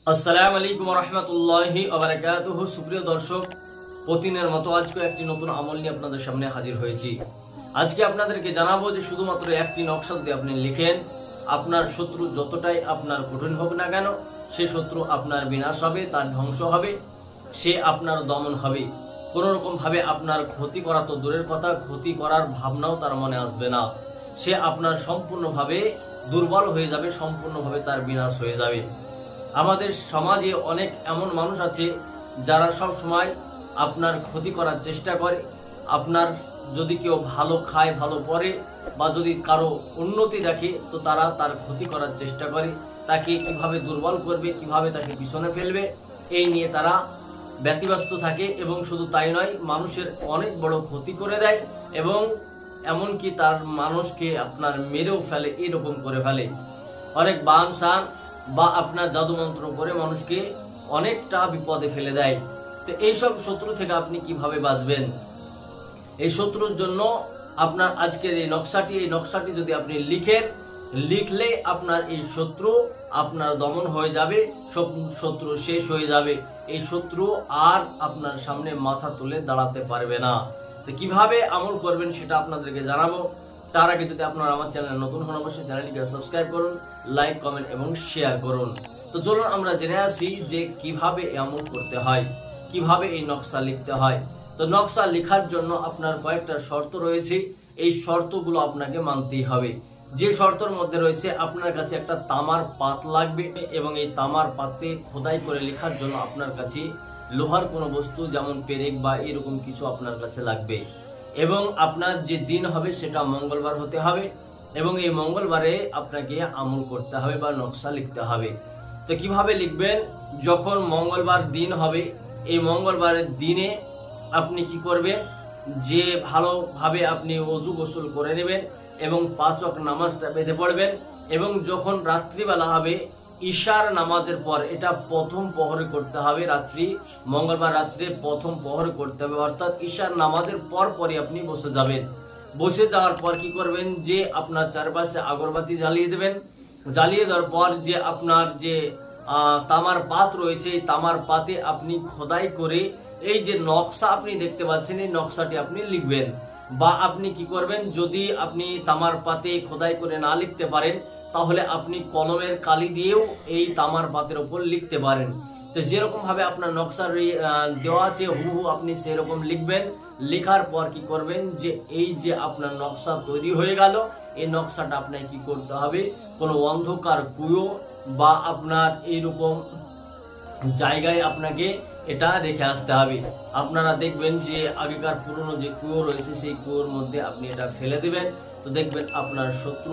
আসসালামু আলাইকুম ওয়া রাহমাতুল্লাহি ওয়া বারাকাতুহু। সুপ্রিয় দর্শক, প্রতিদিনের মতো আজকে একটি নতুন আমল নিয়ে আপনাদের সামনে হাজির হয়েছি। আজকে আপনাদেরকে জানাবো যে শুধুমাত্র একটি নকশা যদি আপনি লিখেন, আপনার শত্রু যতটাই আপনার কঠিন হোক না কেন, সে শত্রু আপনার বিনাশ হবে, তার ধ্বংস হবে, সে আপনার দমন হবে। কোন রকম ভাবে আপনার ক্ষতি করা তো দূরের কথা, ক্ষতি করার ভাবনাও তার মনে আসবে না। সে আপনার সম্পূর্ণভাবে দুর্বল হয়ে যাবে, সম্পূর্ণভাবে তার বিনাশ হয়ে যাবে। আমাদের সমাজে অনেক এমন মানুষ আছে যারা সব সময় আপনার ক্ষতি করার চেষ্টা করে। আপনার যদি কেউ ভালো খায়, ভালো পরে, বা যদি কারো উন্নতি দেখে, তো তারা তার ক্ষতি করার চেষ্টা করে। তাকে কিভাবে দুর্বল করবে, কিভাবে তাকে পিছনে ফেলবে, এই নিয়ে তারা ব্যতিব্যস্ত থাকে। এবং শুধু তাই নয়, মানুষের অনেক বড় ক্ষতি করে দেয় এবং এমনকি তার মানুষকে আপনার মেরেও ফেলে, এরকম করে ফেলে। অনেক বান শান বা আপনার জাদু মন্ত্র করে মানুষকে অনেকটা বিপদে ফেলে দেয়। তো এইসব শত্রু থেকে আপনি কিভাবে বাঁচবেন? এই শত্রুর জন্য আপনার আজকের এই নকশাটি যদি আপনি লিখলে আপনার এই শত্রু আপনার দমন হয়ে যাবে, শত্রু শেষ হয়ে যাবে। এই শত্রু আর আপনার সামনে মাথা তুলে দাঁড়াতে পারবে না। তো কিভাবে আমল করবেন সেটা আপনাদেরকে জানাবো। তার আগে যদি আপনারা আমার চ্যানেলে নতুন হন, অবশ্যই চ্যানেলটিকে সাবস্ক্রাইব করুন, লাইক, কমেন্ট এবং শেয়ার করুন। তো চলুন আমরা জেনে আসি যে কিভাবে আমল করতে হয়, কিভাবে এই নকশা লিখতে হয়। তো নকশা লেখার জন্য আপনার কয়েকটা শর্ত রয়েছে। এই শর্তগুলো আপনাকে মানতেই হবে। যে শর্তের মধ্যে রয়েছে, আপনার কাছে একটা তামার পাত লাগবে এবং এই তামার পাতে খোদাই করে লেখার জন্য আপনার কাছে লোহার কোনো বস্তু যেমন পেরেক বা এরকম কিছু আপনার কাছে লাগবে। এবং আপনার যে দিন হবে সেটা মঙ্গলবার হতে হবে এবং এই মঙ্গলবারে আপনাকে আমল করতে হবে বা নকশা লিখতে হবে। তো কিভাবে লিখবেন? যখন মঙ্গলবার দিন হবে, এই মঙ্গলবারের দিনে আপনি কি করবেন, যে ভালোভাবে আপনি ওযু গোসল করে নেবেন এবং 5 ওয়াক্ত নামাজটা বেঁধে পড়বেন। এবং যখন রাত্রিবেলা হবে, ঈশার নামাজের পর, এটা প্রথম প্রহরে করতে হবে, মঙ্গলবার রাত্রে প্রথম প্রহরে করতে হবে, অর্থাৎ ঈশার নামাজের পরই আপনি বসে যাবেন। বসে যাওয়ার পর কি করবেন, যে আপনার চারপাশে আগরবাতি জ্বালিয়ে দেবেন। জ্বালিয়ে দেওয়ার পর যে আপনার যে তামার পাত রয়েছে, এই তামার পাতে আপনি খোদাই করে এই যে নকশা আপনি দেখতে পাচ্ছেন, এই নকশাটি আপনি লিখবেন। বা আপনি কি করবেন, যদি আপনি তামার পাতে খোদাই করে না লিখতে পারেন, তাহলে আপনি কলমের কালি দিয়েও এই তামার পাতের উপর লিখতে পারেন। তো যেরকম ভাবে আপনার নকশা দেওয়া আছে হুবহু আপনি সেরকম লিখবেন। লেখার পর কি করবেন, যে এই যে আপনার নকশা তৈরি হয়ে গেল, এই নকশাটা আপনাকে কি করতে হবে, কোনো অন্ধকার কুয়ো বা আপনার এইরকম জায়গায় আপনাকে এটা রেখে আসতে হবে। আপনারা দেখবেন যে আগেকার পুরনো যে কুয়ো রয়েছে, সেই কুয়োর মধ্যে আপনি এটা ফেলে দিবেন। তো দেখবেন আপনার শত্রু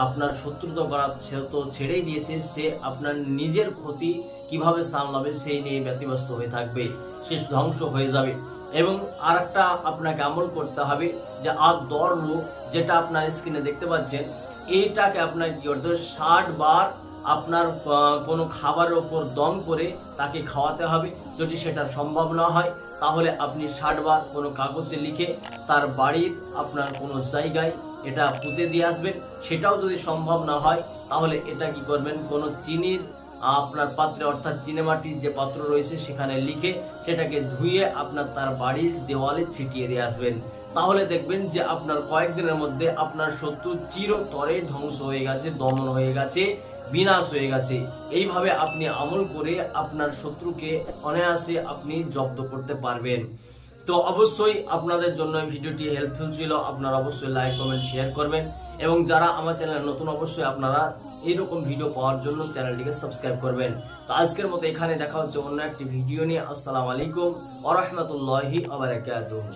আপনার শত্রুতা করা তো ছেড়েই দিয়েছে, সে আপনার নিজের ক্ষতি কিভাবে সামলাবে সেই নিয়ে ব্যতিব্যস্ত হয়ে থাকবে, সে ধ্বংস হয়ে যাবে। এবং আরেকটা আপনাকে আমল করতে হবে, যে আদ-দররু, যেটা আপনার স্ক্রিনে দেখতে পাচ্ছেন, এইটাকে আপনার কি করতে হবে, 60 বার আপনার কোনো খাবারের উপর দম করে তাকে খাওয়াতে হবে। যদি সেটা সম্ভব না হয়, তাহলে আপনি 60 বার কোনো কাগজে লিখে তার বাড়ির আপনার কোনো জায়গায় এটা পুঁতে দিয়ে আসবেন। সেটাও যদি সম্ভব না হয়, তাহলে এটা কি করবেন, কোনো চিনির আপনার পাত্রে, অর্থাৎ চিনেমাটির যে পাত্র রয়েছে সেখানে লিখে সেটাকে ধুয়ে আপনার তার বাড়ির দেওয়ালে ছিটিয়ে দিয়ে আসবেন। তাহলে দেখবেন যে আপনার কয়েকদিনের মধ্যে আপনার শত্রু চিরতরে ধ্বংস হয়ে গেছে, দমন হয়ে গেছে, বিনাশ হয়ে গেছে। এইভাবে আপনি আমল করে আপনার শত্রুকে অনায়াসে আপনি জব্দ করতে পারবেন। তো অবশ্যই আপনাদের জন্য ভিডিওটি হেল্পফুল ছিল। আপনারা অবশ্যই লাইক, কমেন্ট, শেয়ার করবেন এবং যারা আমার চ্যানেলে নতুন, অবশ্যই আপনারা এইরকম ভিডিও পাওয়ার জন্য চ্যানেলটিকে সাবস্ক্রাইব করবেন। তো আজকের মতো এখানে দেখা হচ্ছে অন্য একটি ভিডিও নিয়ে। আসসালামু আলাইকুম ওয়া রাহমাতুল্লাহি ওয়া বারাকাতুহু।